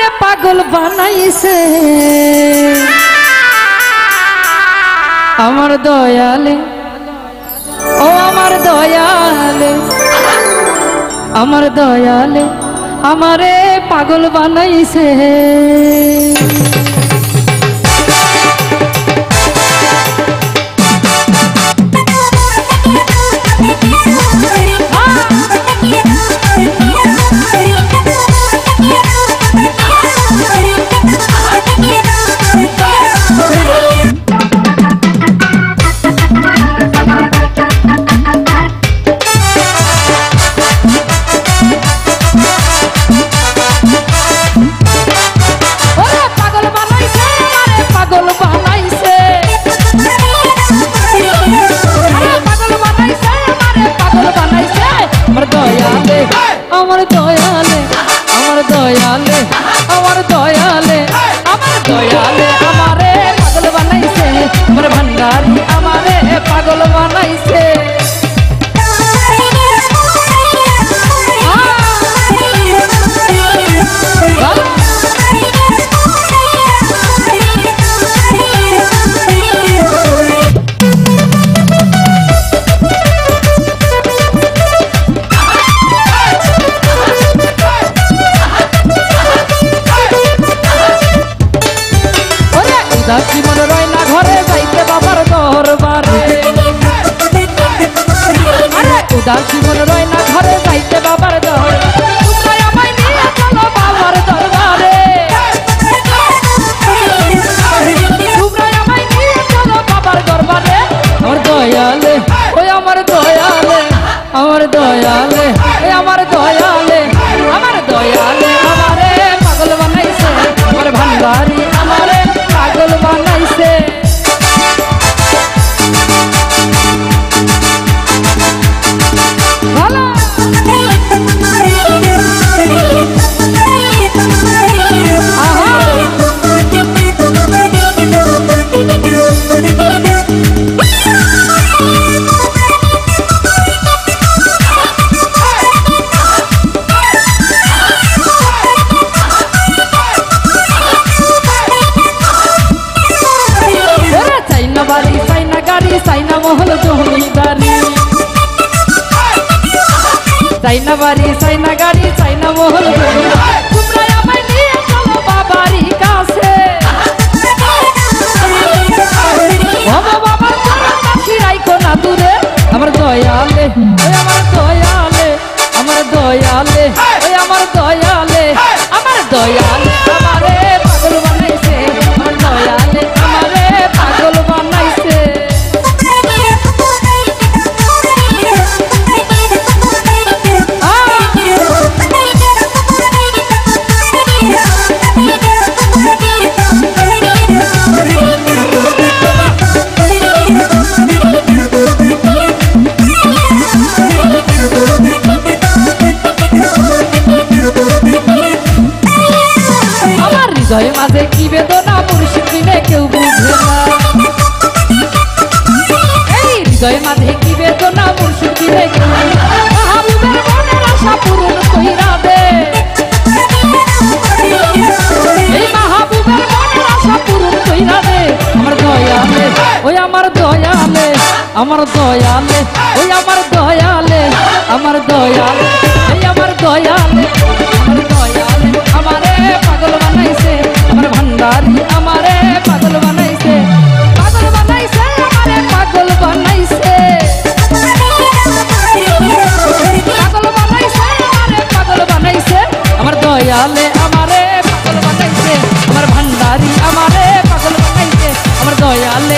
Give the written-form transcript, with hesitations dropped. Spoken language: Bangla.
আমারে পাগল বানাইছে আমার দয়ালে ও আমার দয়ালে আমার দয়ালে আমারে পাগল বানাইছে আমার দয়ালে আমার দয়ালে আমার দয়ালে আমার দয়ালে আমারে পাগল বানাইছে আমার ভান্ডারি আমারে পাগল বানাইছে উদাসী মন রয় না ঘরে যাইতে বাবার দরবারে উদাসী মন রয় না ঘরে যাইতে বাবার দরবারে তোমরা আমায় নিয়ে চলো বাবার দরবারে তোমরা আমায় নিয়ে চলো বাবার দরবারে আমার দয়ালে ওই আমার দয়ালে আমার দয়ালে ওই আমার দয়ালে আমার দয়ালে আমারে পাগল বানাইছে আমার ভান্ডারি আমারে পাগল বানাইছে ভালো বাড়ি চাইনা গাড়ি চাইনা মহল জমিদারি চাইনা বাড়ি চাইনা গাড়ি চাইনা মহল জমিদারি তোমরা আমায় নিয়ে চলো বাবারই কাছে বাবার কাছে রাইখো না দূরে আমার দয়ালে ওই আমার দয়ালে আমার দয়ালে ওই আমার দয়ালে আমার দয়ালে আমারে পাগল বানাইছে আমার দয়ালে আমারে পাগল বানাইছে আমার হৃদয়ে মাঝে কি বেদনা মুর্শিদ বিনে কেউ বুঝে না এই হৃদয়ে মাঝে কি বেদনা মুর্শিদ বিনে কেউ মাহবুবের মনের আশা পূরণ কইরা দে এই মাহবুবের মনের আশা পূরণ কইরা দে আমার দয়ালে ওই আমার দয়ালে আমার দয়ালে ওই আমার দয়ালে আমার দয়ালে এই আমার দয়ালে আমার দয়ালে আমারে পাগল বানাইছে আমার ভান্ডারি আমারে পাগল বানাইছে আমারে পাগল বানাইছে পাগল বানাইছে আমারে পাগল বানাইছে আমার দয়ালে আমারে পাগল বানাইছে আমার ভান্ডারি আমারে পাগল বানাইছে আমার দয়ালে